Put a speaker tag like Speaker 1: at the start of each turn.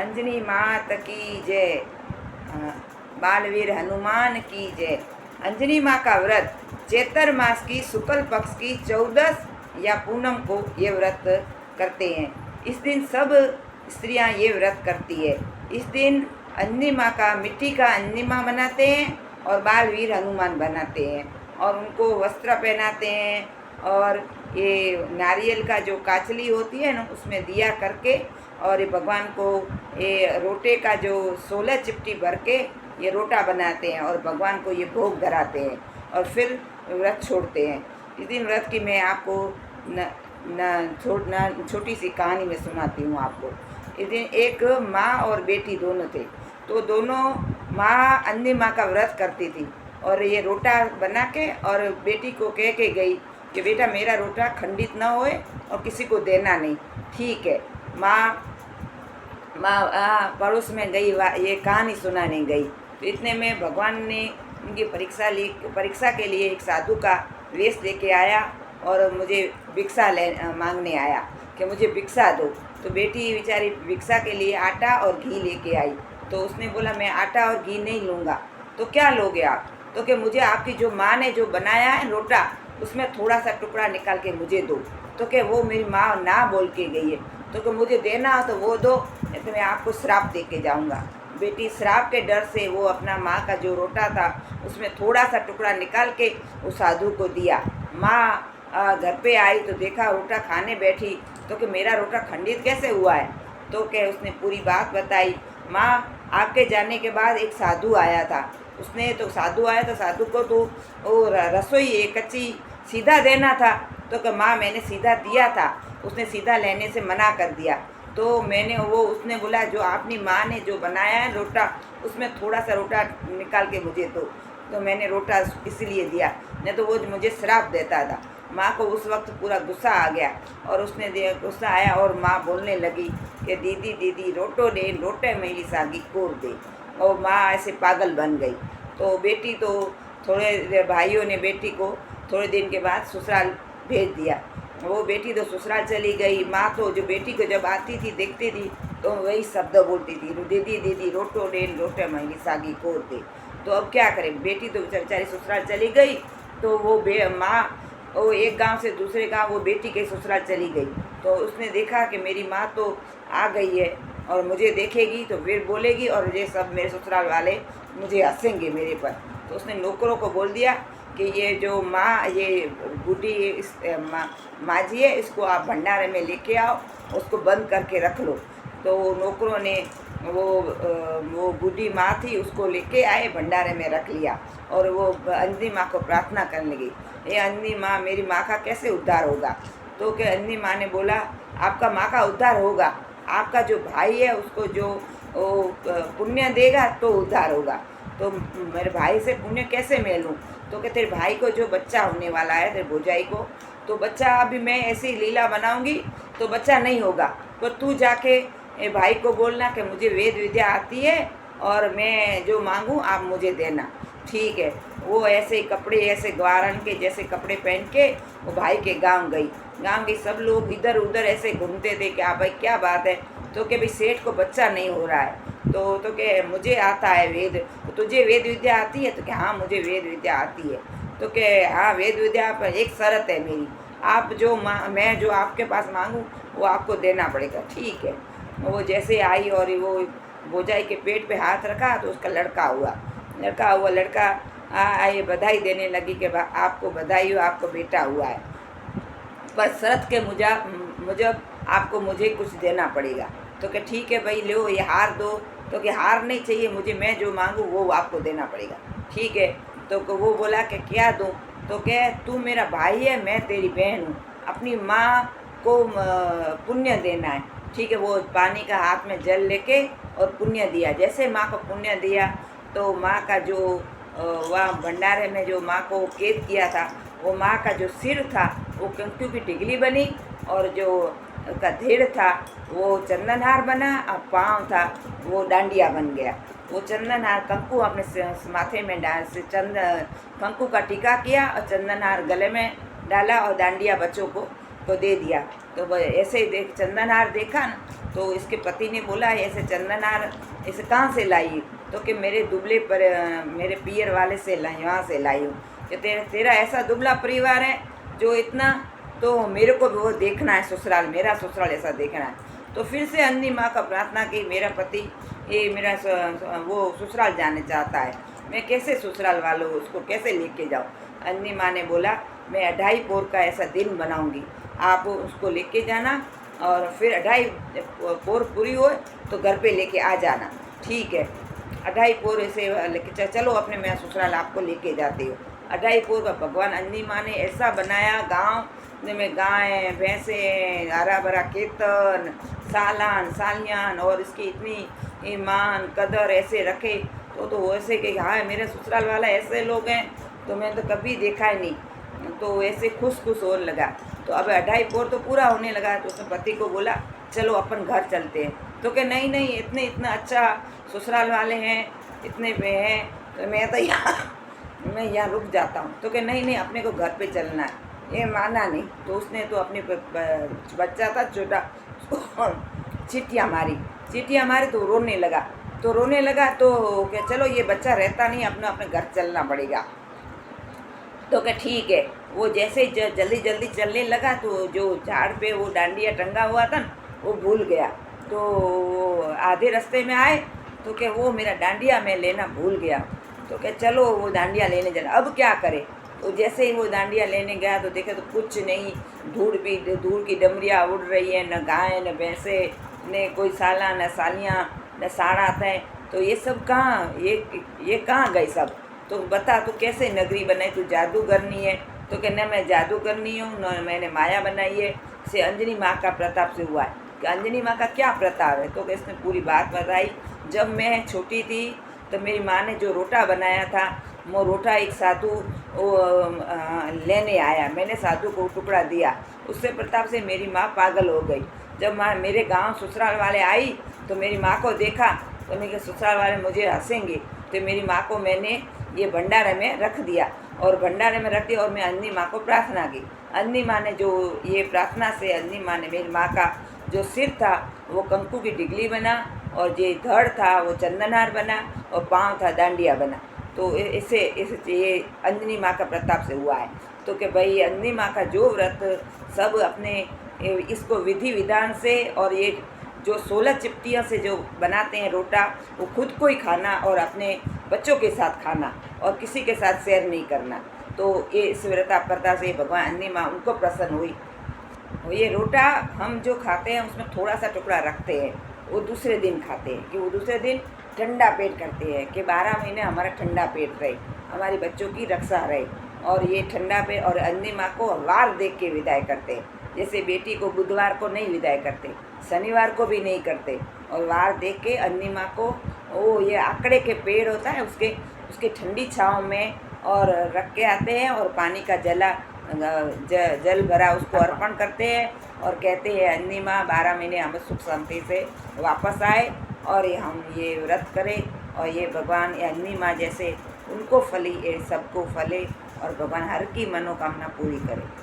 Speaker 1: अंजनी मात की जय। बालवीर हनुमान की जय। अंजनी माँ का व्रत चैत्र मास की शुक्ल पक्ष की 14 या पूनम को ये व्रत करते हैं। इस दिन सब स्त्रियां ये व्रत करती है। इस दिन अंजनी माँ का मिट्टी का अंजनी माँ बनाते हैं और बालवीर हनुमान बनाते हैं और उनको वस्त्र पहनाते हैं और ये नारियल का जो काचली होती है ना उसमें दिया करके और ये भगवान को ये रोटे का जो 16 चिपटी भर के ये रोटा बनाते हैं और भगवान को ये भोग धराते हैं और फिर व्रत छोड़ते हैं। इस दिन व्रत की मैं आपको छोटी सी कहानी में सुनाती हूँ आपको। इस दिन एक माँ और बेटी दोनों थे, तो दोनों माँ अंजनी माँ का व्रत करती थी और ये रोटा बना के और बेटी को कह के गई कि बेटा मेरा रोटा खंडित ना होए और किसी को देना नहीं। ठीक है। माँ पड़ोस में गई, ये कहानी सुनाने गई, तो इतने में भगवान ने उनकी परीक्षा के लिए एक साधु का वेश लेके आया और मुझे भिक्षा मांगने आया कि मुझे भिक्षा दो। तो बेटी बेचारी भिक्षा के लिए आटा और घी लेके आई। तो उसने बोला मैं आटा और घी नहीं लूँगा। तो क्या लोगे आप? तो कि मुझे आपकी जो माँ ने जो बनाया है रोटा उसमें थोड़ा सा टुकड़ा निकाल के मुझे दो। तो कि वो मेरी माँ ना बोल के गई है, तो कि मुझे देना हो तो वो दो, नहीं तो मैं आपको श्राप दे के जाऊँगा। बेटी श्राप के डर से वो अपना माँ का जो रोटा था उसमें थोड़ा सा टुकड़ा निकाल के उस साधु को दिया। माँ घर पे आई तो देखा रोटा खाने बैठी, तो कि मेरा रोटा खंडित कैसे हुआ है? तो कि उसने पूरी बात बताई। माँ आपके जाने के बाद एक साधु आया था, उसने तो साधु आया तो साधु को तो वो रसोई एक कच्ची सीधा देना था। तो कि माँ मैंने सीधा दिया था, उसने सीधा लेने से मना कर दिया। तो मैंने उसने बोला जो आपकी माँ ने जो बनाया है रोटा उसमें थोड़ा सा रोटा निकाल के मुझे दो। तो मैंने रोटा इसीलिए दिया, नहीं तो वो मुझे श्राप देता था। माँ को उस वक्त पूरा गुस्सा आ गया और उसने गुस्सा आया और माँ बोलने लगी कि दीदी दीदी रोटो दे, रोटे मेरी सागी कोर दे। और माँ ऐसे पागल बन गई। तो बेटी तो थोड़े भाइयों ने बेटी को थोड़े दिन के बाद ससुराल भेज दिया। वो बेटी तो ससुराल चली गई। माँ तो जो बेटी को जब आती थी देखती थी तो वही शब्द बोलती थी, दीदी दीदी रोटो दे, रोटे मेरी सागी कोर दे। तो अब क्या करें, बेटी तो बेचारी ससुराल चली गई। तो वो माँ वो एक गांव से दूसरे गांव वो बेटी के ससुराल चली गई। तो उसने देखा कि मेरी माँ तो आ गई है और मुझे देखेगी तो फिर बोलेगी और ये सब मेरे ससुराल वाले मुझे हंसेंगे मेरे पर। तो उसने नौकरों को बोल दिया कि ये जो माँ ये बूढ़ी माँ जी है, इसको आप भंडारे में लेके आओ, उसको बंद करके रख लो। तो नौकरों ने वो बूढ़ी माँ थी उसको लेके आए, भंडारे में रख लिया और वो अंजनी माँ को प्रार्थना करने लगी, ये अंजनी माँ मेरी माँ का कैसे उद्धार होगा? तो कि अंजनी माँ ने बोला आपका माँ का उद्धार होगा, आपका जो भाई है उसको जो पुण्य देगा तो उद्धार होगा। तो मेरे भाई से पुण्य कैसे मैं लूँ? तो कि तेरे भाई को जो बच्चा होने वाला है, तेरे भौजाई को, तो बच्चा अभी मैं ऐसी लीला बनाऊंगी तो बच्चा नहीं होगा। तो तू जाके भाई को बोलना कि मुझे वेद विद्या आती है और मैं जो मांगूँ आप मुझे देना। ठीक है। वो ऐसे कपड़े ऐसे ग्वारन के जैसे कपड़े पहन के वो भाई के गांव गई। गांव के सब लोग इधर उधर ऐसे घूमते थे कि भाई क्या बात है? तो कि भाई सेठ को बच्चा नहीं हो रहा है। तो कि मुझे आता है वेद, तो तुझे वेद विद्या आती है? तो कि हाँ मुझे वेद विद्या आती है। तो कि हाँ वेद विद्या पर एक शर्त है मेरी, आप जो मैं जो आपके पास मांगूँ वो आपको देना पड़ेगा। ठीक है। वो जैसे आई और वो भौजाई के पेट पे हाथ रखा तो उसका लड़का हुआ। लड़का ये बधाई देने लगी कि आपको बधाई हो, आपको बेटा हुआ है, पर शर्त के मुझे आपको मुझे कुछ देना पड़ेगा। तो कि ठीक है भाई लो ये हार दो। तो कि हार नहीं चाहिए मुझे, मैं जो मांगूँ वो आपको देना पड़ेगा। ठीक है। तो वो बोला कि क्या दूँ? तो क्या तू मेरा भाई है, मैं तेरी बहन हूँ, अपनी माँ को पुण्य देना है। ठीक है। वो पानी का हाथ में जल लेके और पुण्य दिया। जैसे माँ को पुण्य दिया तो माँ का जो वहाँ भंडारे में जो माँ को कैद किया था वो माँ का जो सिर था वो कंकु की टिकली बनी और जो का धीड़ था वो चंदनहार बना और पाँव था वो डांडिया बन गया। वो चंदनहार कंकु अपने माथे में कंकु का टीका किया और चंदनहार गले में डाला और डांडिया बच्चों को दे दिया। तो वह ऐसे ही चंदनहार देखा ना, तो इसके पति ने बोला ऐसे चंदनहार इसे कहाँ से लाई? तो कि मेरे दुबले पर मेरे पियर वाले से लाई, वहाँ से लाई हूँ। कि तेरा ऐसा दुबला परिवार है जो इतना, तो मेरे को भी वो देखना है ससुराल, मेरा ससुराल ऐसा देखना है। तो फिर से अन्नी माँ का प्रार्थना की, मेरा पति ये मेरा वो ससुराल जाने चाहता है, मैं कैसे ससुराल वालों उसको कैसे लेके जाऊँ? अन्नी माँ ने बोला मैं 2.5 पोर का ऐसा दिन बनाऊँगी, आप उसको लेके जाना और फिर 2.5 पोर पूरी हो तो घर पे लेके आ जाना। ठीक है, 2.5 पोर ऐसे लेके चलो अपने मैं ससुराल आपको लेके जाती हूँ। 2.5 पोर का भगवान अन्नी माँ ने ऐसा बनाया, गाँव में गाय भैंसे, हरा भरा खेतन, सालान सालियान, और इसकी इतनी ईमान कदर ऐसे रखे। तो वैसे कि हाँ मेरे ससुराल वाला ऐसे लोग हैं तो मैं तो कभी देखा ही नहीं। तो ऐसे खुश होने लगा। तो अब 2.5 पोर तो पूरा होने लगा, तो उसने पति को बोला चलो अपन घर चलते हैं। तो कि नहीं नहीं, इतना अच्छा ससुराल वाले हैं, इतने पे हैं, तो मैं यहाँ रुक जाता हूँ। तो कि नहीं नहीं, अपने को घर पे चलना है। ये माना नहीं, तो उसने तो अपने बच्चा था छोटा, चीटियाँ मारी तो रोने लगा। तो क्या चलो ये बच्चा रहता नहीं, अपने घर चलना पड़ेगा। तो क्या ठीक है, वो जैसे जल्दी चलने लगा तो जो झाड़ पे वो डांडिया टंगा हुआ था ना, वो भूल गया। तो आधे रास्ते में आए तो क्या वो मेरा डांडिया मैं लेना भूल गया। तो क्या चलो वो डांडिया लेने जाना, अब क्या करे? तो जैसे ही वो डांडिया लेने गया तो देखे तो कुछ नहीं, धूल की डमरियाँ उड़ रही है, न गाय न भैंसे, न कोई साला न सालियाँ न साड़ा थे। तो ये सब कहाँ, ये कहाँ गए सब? तो बता तू कैसे नगरी बनाई, तू जादूगरनी है? तो कहना मैं जादूगरनी हूँ, न मैंने माया बनाई है, से अंजनी माँ का प्रताप से हुआ है। कि अंजनी माँ का क्या प्रताप है? तो इसने पूरी बात बताई। जब मैं छोटी थी तो मेरी माँ ने जो रोटा बनाया था, वो रोटा एक साधु लेने आया, मैंने साधु को टुकड़ा दिया, उससे प्रताप से मेरी माँ पागल हो गई। जब माँ मेरे गांव ससुराल वाले आई तो मेरी माँ को देखा, तो मेरे ससुराल वाले मुझे हंसेंगे, तो मेरी माँ को मैंने ये भंडारे में रख दिया, और भंडारे में रख दिया, और मैं अन्नी माँ को प्रार्थना की। अन्नी माँ ने जो ये प्रार्थना से अन्नी माँ ने मेरी माँ का जो सिर था वो कंकु की टिकली बना, और जो धड़ था वो चंदनहार बना, और पाँव था डांडिया बना। तो इसे ये अंजनी माँ का प्रताप से हुआ है। तो कि भाई अंजनी माँ का जो व्रत सब अपने इसको विधि विधान से, और ये जो 16 चिपटियाँ से जो बनाते हैं रोटा, वो खुद को ही खाना और अपने बच्चों के साथ खाना, और किसी के साथ शेयर नहीं करना। तो ये इस व्रतापरता से भगवान अन्नी माँ उनको प्रसन्न हुई। ये रोटा हम जो खाते हैं उसमें थोड़ा सा टुकड़ा रखते हैं, वो दूसरे दिन खाते हैं, कि वो दूसरे दिन ठंडा पेट करते हैं, कि 12 महीने हमारा ठंडा पेट रहे, हमारी बच्चों की रक्षा रहे। और ये ठंडा पेट, और अन्नी माँ को वार देख के विदाई करते हैं। जैसे बेटी को बुधवार को नहीं विदाई करते, शनिवार को भी नहीं करते, और वार देख के अन्नी माँ को वो ये आकड़े के पेड़ होता है उसके ठंडी छाँव में और रख के आते हैं, और पानी का जल भरा उसको अर्पण करते हैं, और कहते हैं अन्नी माँ 12 महीने हम सुख शांति से वापस आए, और हम ये व्रत करें, और ये भगवान ये अन्नी माँ जैसे उनको फले, सबको फले, और भगवान हर की मनोकामना पूरी करे।